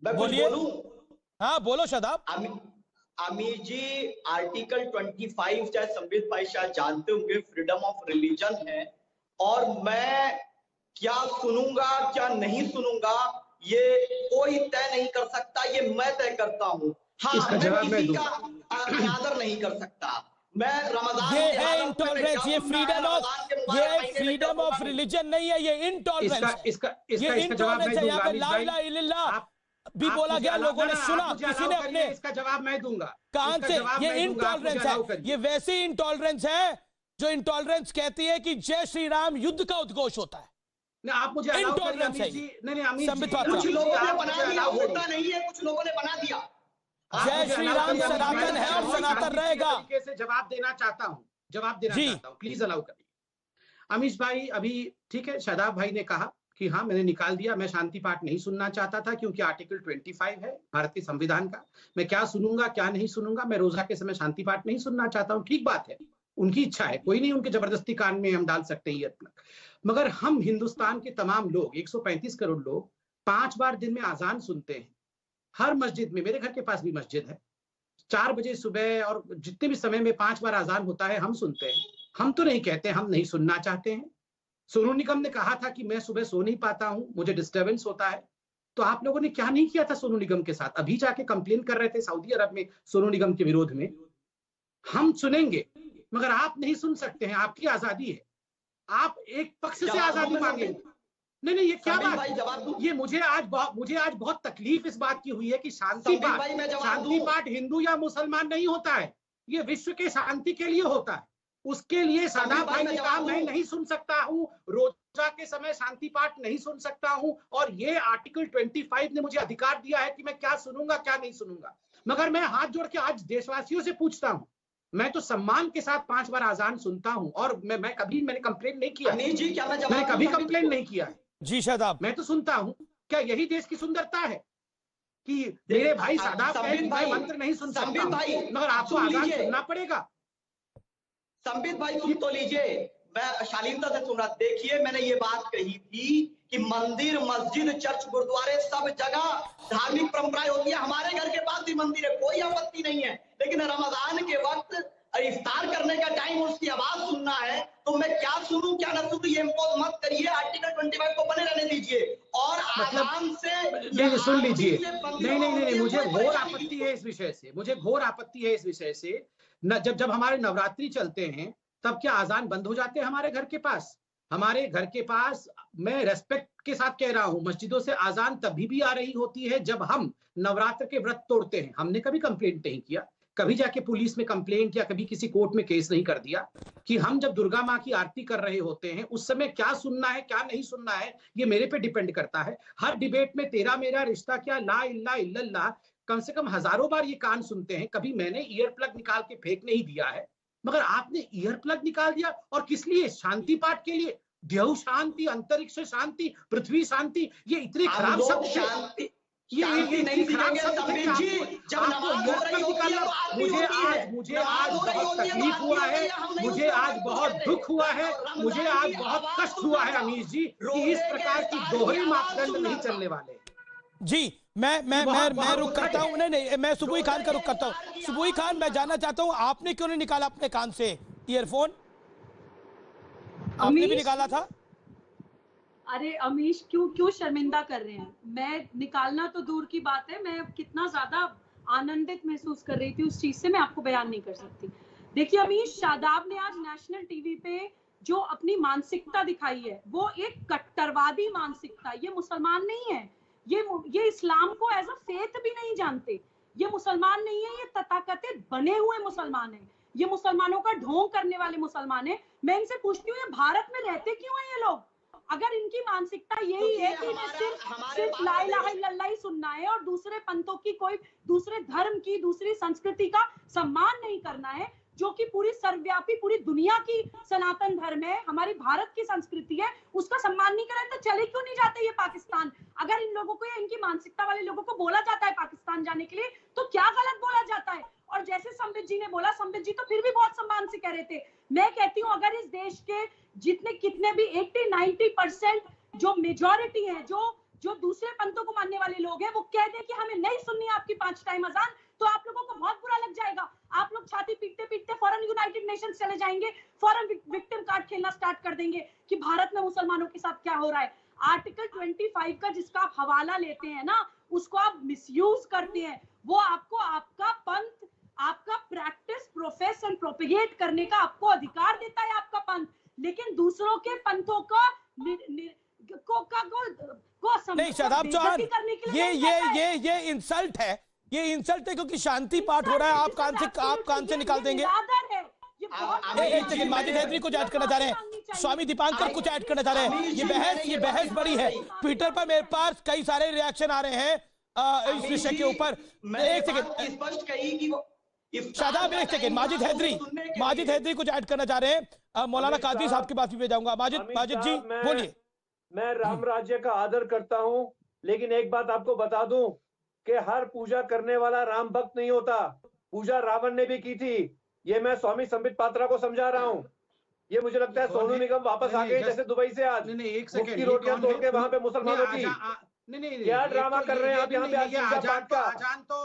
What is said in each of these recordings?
मैं कुछ बोलिए। बोलूं? हाँ बोलो शादाब। अमीर जी, आर्टिकल 25 चाहे संबित भाई शायद जानते होंगे, फ्रीडम ऑफ रिलीजन है, और मैं क्या सुनूंगा क्या नहीं सुनूंगा ये कोई तय नहीं कर सकता, ये मैं तय करता हूँ। हाँ, मैं किसी का अनादर नहीं कर सकता। मैं रमजान ये के है हालत में इंटॉलरेंस, ये फ्रीडम ऑफ, ये फ्रीडम ऑफ रिलीजन नहीं है, ये इंटॉलरेंस है। ये इंटॉलरेंस है। यहाँ पे ला इलाहा इल्लल्लाह भी बोला गया, लोगों ने सुना, किसी ने अपने, इसका जवाब मैं दूंगा। कहां से? ये इंटॉलरेंस है, ये वैसी इंटॉलरेंस है जो इंटॉलरेंस कहती है कि जय श्री राम युद्ध का उद्घोष होता है। नहीं, आप मुझे इंटॉलरेंस है। नहीं अमीर जी, कुछ लोगों ने बना दिया, होता नहीं है, कुछ लोगों ने बना दिया। जय श्री राम सनातन है और सनातन रहेगा। तरीके से जवाब देना चाहता हूं, प्लीज अलाउ करिए। अमीश भाई, अभी ठीक है, शादाब भाई ने कहा कि हाँ मैंने निकाल दिया, मैं शांति पाठ नहीं सुनना चाहता था क्योंकि आर्टिकल 25 है भारतीय संविधान का, मैं क्या सुनूंगा क्या नहीं सुनूंगा, मैं रोजा के समय शांति पाठ नहीं सुनना चाहता हूँ। ठीक बात है, उनकी इच्छा है, कोई नहीं उनके जबरदस्ती कान में हम डाल सकते हैं। मगर हम हिंदुस्तान के तमाम लोग, 135 करोड़ लोग 5 बार दिन में आजान सुनते हैं हर मस्जिद में। मेरे घर के पास भी मस्जिद है, 4 बजे सुबह और जितने भी समय में 5 बार आजान होता है, हम सुनते हैं। हम तो नहीं कहते हम नहीं सुनना चाहते हैं। सोनू निगम ने कहा था कि मैं सुबह सो नहीं पाता हूं, मुझे डिस्टर्बेंस होता है। तो आप लोगों ने क्या नहीं किया था सोनू निगम के साथ? अभी जाके कंप्लेन कर रहे थे सऊदी अरब में सोनू निगम के विरोध में। हम सुनेंगे मगर आप नहीं सुन सकते हैं, आपकी आजादी है। आप एक पक्ष से आजादी मांगेंगे। नहीं, ये क्या बात? ये मुझे आज बहुत तकलीफ इस बात की हुई है कि शांति पाठ हिंदू या मुसलमान नहीं होता है, ये विश्व के शांति के लिए होता है। उसके लिए शादाब भाई ने कहा मैं नहीं सुन सकता हूँ, रोजा के समय शांति पाठ नहीं सुन सकता हूँ, और ये आर्टिकल 25 ने मुझे अधिकार दिया है कि मैं क्या सुनूंगा क्या नहीं सुनूंगा। मगर मैं हाथ जोड़ के आज देशवासियों से पूछता हूँ, मैं तो सम्मान के साथ 5 बार आजान सुनता हूँ और मैंने कंप्लेन नहीं किया। मैंने कभी कंप्लेन नहीं किया है जी शादाब, मैं तो सुनता हूँ। क्या यही देश की सुंदरता है कि मेरे भाई शादाब कहे कि मैं मंत्र नहीं सुन सकता मगर आपको आजान सुनना पड़ेगा? संबित भाई सुन तो लीजिए, मैं शालीनता से सुन रहा। देखिए, मैंने ये बात कही थी कि मंदिर, मस्जिद, चर्च, गुरुद्वारे सब जगह धार्मिक परंपराएं होती है। हमारे घर के पास भी मंदिर है, कोई आपत्ति नहीं है। लेकिन रमजान के वक्त इफ्तार करने का टाइम उसकी आवाज सुनना है, तो मैं क्या सुनूं क्या ना सुनूं ये इम्पोज मत करिए। आर्टिकल 25 को बने रहने दीजिए और आराम से सुन लीजिए। नहीं, मुझे घोर आपत्ति है इस विषय से, मुझे घोर आपत्ति है इस विषय से। जब हमारे नवरात्रि चलते हैं तब क्या आजान बंद हो जाते हैं हमारे घर के पास? हमारे घर के पास, मैं रेस्पेक्ट के साथ कह रहा हूं, मस्जिदों से आजान तभी भी आ रही होती है जब हम नवरात्र के व्रत तोड़ते हैं। हमने कभी कंप्लेंट नहीं किया, कभी जाके पुलिस में कंप्लेंट या कभी किसी कोर्ट में केस नहीं कर दिया कि हम जब दुर्गा माँ की आरती कर रहे होते हैं उस समय क्या सुनना है क्या नहीं सुनना है, ये मेरे पे डिपेंड करता है। हर डिबेट में तेरा मेरा रिश्ता क्या, ला इल्ला इल्लल्लाह, कम से कम हजारों बार ये कान सुनते हैं। कभी मैंने ईयर प्लग निकाल के फेंक नहीं दिया है, मगर आपने ईयर प्लग निकाल दिया। और किस लिए? शांति पाठ के लिए। देव शांति, अंतरिक्ष शांति, पृथ्वी शांति, ये इतने खराब शब्द शांति नहीं खराब शब्द जी। जब नमाज हो रही होती है, मुझे आज बहुत तकलीफ हुआ है, मुझे आज बहुत दुख हुआ है, मुझे आज बहुत कष्ट हुआ है अमीश जी कि इस प्रकार की दोहरी मापदंड नहीं चलने वाले। जी मैं रुक करता हूं। नहीं, मैं सुबुई खान का रुक करता हूं। सुबुई खान, मैं जानना चाहता हूं आपने क्यों नहीं निकाला अपने कान से ईयरफोन? आपने भी निकाला था? अरे अमीश, क्यों शर्मिंदा कर रहे हैं? मैं निकालना तो दूर की बात है, मैं कितना ज्यादा आनंदित महसूस कर रही थी उस चीज से, मैं आपको बयान नहीं कर सकती। देखिए अमीश, शादाब ने आज नेशनल टीवी पे जो अपनी मानसिकता दिखाई है वो एक कट्टरवादी मानसिकता। ये मुसलमान नहीं है, ये इस्लाम को एज अ फेथ भी नहीं जानते। ये मुसलमान नहीं है, ये तथाकथित बने हुए मुसलमान है, ये मुसलमानों का ढोंग करने वाले मुसलमान है। मैं इनसे पूछती हूँ, ये भारत में रहते क्यों है ये लोग? अगर इनकी मानसिकता यही है कि इन्हें सिर्फ ला इलाहा इल्लल्लाह ही सुनना है और दूसरे पंथों की, कोई दूसरे धर्म की, दूसरी संस्कृति का सम्मान नहीं करना है, जो कि पूरी सर्वव्यापी पूरी दुनिया की सनातन धर्म है, हमारी भारत की संस्कृति है, उसका सम्मान नहीं करें तो चले क्यों नहीं जाते ये पाकिस्तान? अगर इन लोगों को या इनकी मानसिकता वाले लोगों को बोला जाता है पाकिस्तान जाने के लिए तो क्या गलत बोला जाता है? और जैसे संबित जी ने बोला, संबित जी तो फिर भी बहुत सम्मान से कह रहे थे। मैं कहती हूँ अगर इस देश के जितने कितने भी 80-90% जो मेजॉरिटी है, जो दूसरे पंथों को मानने वाले लोग हैं वो कह दे कि हमें नहीं सुननी है आपकी 5 टाइम अजान, तो आप लोगों को बहुत बुरा लग जाएगा। आप लोग छाती पीटते पीटते फौरन यूनाइटेड नेशंस चले जाएंगे, फौरन विक्टिम कार्ड खेलना स्टार्ट कर देंगे कि भारत में मुसलमानों के साथ क्या हो रहा है। आर्टिकल 25 का जिसका आप हवाला लेते हैं ना, उसको आप मिसयूज करते हैं। वो आपको आपका पंथ, आपका प्रैक्टिस, प्रोफेशन, प्रोपेगेट करने का आपको अधिकार देता है आपका पंथ, लेकिन दूसरों के पंथों का नहीं शादाब चौहान, ये इंसल्ट है, ये इंसल्ट है क्योंकि शांति पाठ हो रहा है, आप कान से निकाल देंगे। एक सेकंड, माजिद हैदरी कुछ ऐड करना चाह रहे हैं, स्वामी दीपांकर कुछ ऐड करना चाह रहे हैं। ये बहस बड़ी है, ट्विटर पर मेरे पास कई सारे रिएक्शन आ रहे हैं इस विषय के ऊपर। एक सेकंड स्पष्ट कही कि शादाब, एक सेकंड, माजिद हैदरी कुछ ऐड करना चाह रहे हैं। मौलाना कादरी साहब के पास भी जाऊंगा। माजिद जी बोलिए। मैं राम राज्य का आदर करता हूं, लेकिन एक बात आपको बता दूं कि हर पूजा करने वाला राम भक्त नहीं होता। पूजा रावण ने भी की थी। ये मैं स्वामी संबित पात्रा को समझा रहा हूँ। ये मुझे लगता है सोनू निगम वापस आ गए जैसे दुबई से आज, की रोटियां तोड़ के वहां पे मुसलमानों की। क्या ड्रामा कर रहे हैं आप यहाँ पे?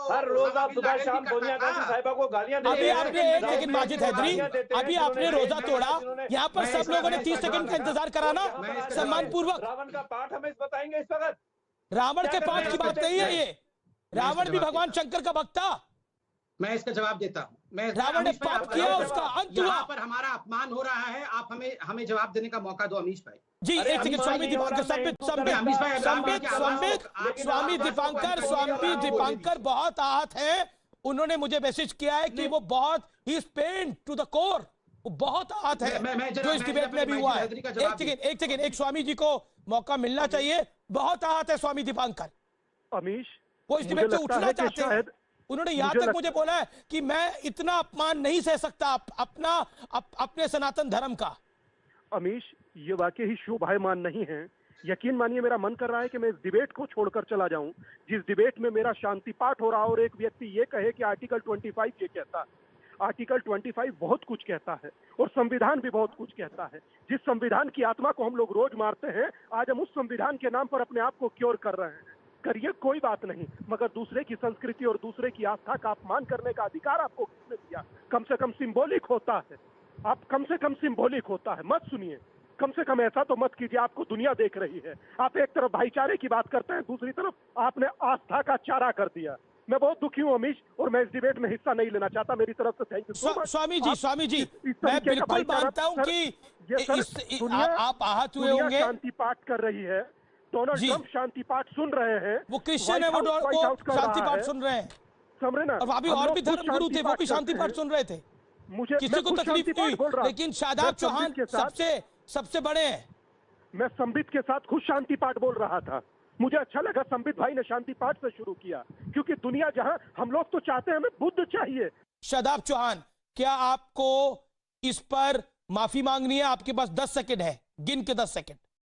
हर रोज आप सुबह शाम सोनिया गांधी साहिबा को गालियां दे रहे हैं। लेकिन माजिद हैदरी, अभी आपने रोजा तोड़ा, यहाँ पर सब लोगों ने 30 सेकंड का इंतजार करा ना सम्मान पूर्वक। रावण का पाठ हमें बताएंगे इस वक्त? रावण के पाठ की बात नहीं है ये, रावण भी भगवान शंकर का भक्त था। मैं इसका जवाब देता हूँ। रावण ने पाप किया, उसका अंत हुआ। यहाँ पर हमारा अपमान हो रहा है, आप हमें जवाब देने का मौका दो अमीश भाई। जी एक सेकंड, स्वामी दीपांकर स्वामी दीपांकर बहुत आहत है। उन्होंने मुझे मैसेज किया है कि वो बहुत ही is pain to the core, वो बहुत आहत है जो इस डिबेट में भी हुआ है। एक सेकंड, एक स्वामी जी को मौका मिलना चाहिए। बहुत आहत है स्वामी दीपांकर अमीश, वो इस डिबेट से उठना चाहते हैं। उन्होंने यहाँ तक मुझे बोला है कि मैं इतना अपमान नहीं सह सकता अपने सनातन धर्म का। अमीश, ये वाकई ही शोभायमान नहीं है। यकीन मानिए मेरा मन कर रहा है कि मैं इस डिबेट को छोड़कर चला जाऊं, जिस डिबेट में मेरा शांति पाठ हो रहा और एक व्यक्ति ये कहे कि आर्टिकल 25 ये कहता है। आर्टिकल 25 बहुत कुछ कहता है और संविधान भी बहुत कुछ कहता है। जिस संविधान की आत्मा को हम लोग रोज मारते हैं, आज हम उस संविधान के नाम पर अपने आप को क्योर कर रहे हैं। करिए, कोई बात नहीं, मगर दूसरे की संस्कृति और दूसरे की आस्था का अपमान करने का अधिकार आपको किसने दिया? कम से कम सिंबॉलिक होता है, आप कम से कम सिंबॉलिक होता है। मत सुनिए, कम से कम ऐसा तो मत कीजिए। आपको दुनिया देख रही है। आप एक तरफ भाईचारे की बात करते हैं, दूसरी तरफ आपने आस्था का चारा कर दिया। मैं बहुत दुखी हूँ अमीश, और मैं इस डिबेट में हिस्सा नहीं लेना चाहता। मेरी तरफ से थैंक यू। स्वामी जी मैं बिल्कुल मानता हूँ कि आप आहत हुए होंगे। शांति पाठ कर रही है, डोनाल्ड ट्रंप शांति पाठ सुन रहे हैं। वो क्रिश्चियन है, वो शांति पाठ सुन रहे हैं। समझे ना? और अभी और भी धर्म गुरु थे, वो भी शांति पाठ सुन रहे थे। मुझे किसी को तकलीफ नहीं, लेकिन शादाब चौहान सबसे बड़े हैं। मैं संबित के साथ खुद शांति पाठ बोल रहा था। मुझे अच्छा लगा संबित भाई ने शांति पाठ से शुरू किया, क्योंकि दुनिया जहां हम लोग तो चाहते हैं, हमें बुद्ध चाहिए। शादाब चौहान, क्या आपको इस पर माफी मांगनी है? आपके पास 10 सेकंड है, गिन के 10 सेकंड।